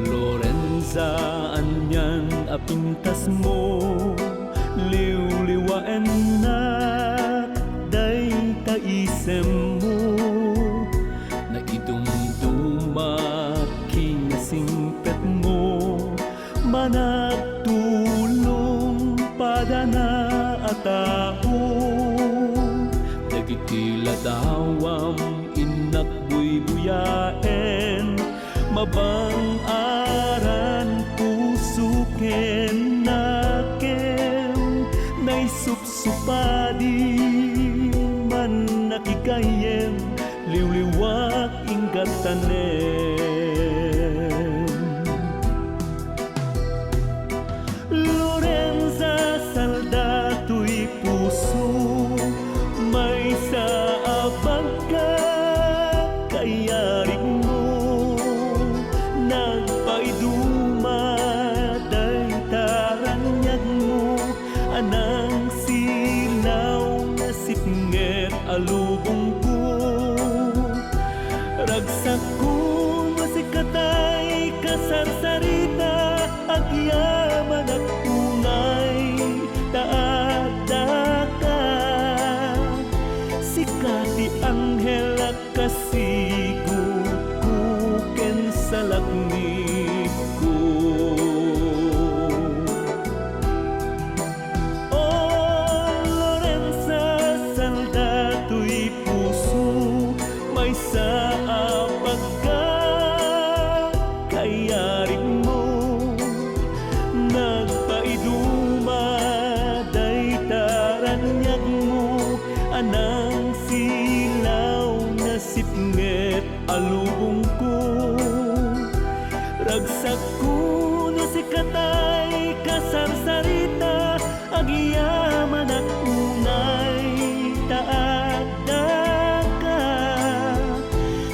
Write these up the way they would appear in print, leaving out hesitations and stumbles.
Lorenza, anyan apintas mo, liwliwaen na day taisem mo, na idumdumat kinasingpet mo, managtulong padana at tao, dagitila dawam inakbuy buyaen, mabang aran pusuken nakem, naisupsupadi man nakikayem, liwliwak ingatanem. Lorenza, saldato'y puso, may sa abag ka kayarig mo, nagpaidumaday taranyag mo, anang silaw na sipnget alubong ko, ragsak ko masikatay kasarsarita, agyaman at unay taadaka, sikati anghel at kasigot kuken sa lakmit ko. Oh Lorenza, saldato'y puso, may sa apagka kayarig mo, nagpaidumaday taranyag mo, anang silaw na sipnget alubong ko, ragsak ko na sikatay kasarsarita, agyaman at unay taadaka,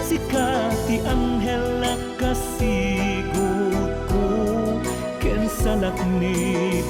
sikati anghel at kasigot ko ken sa lakmit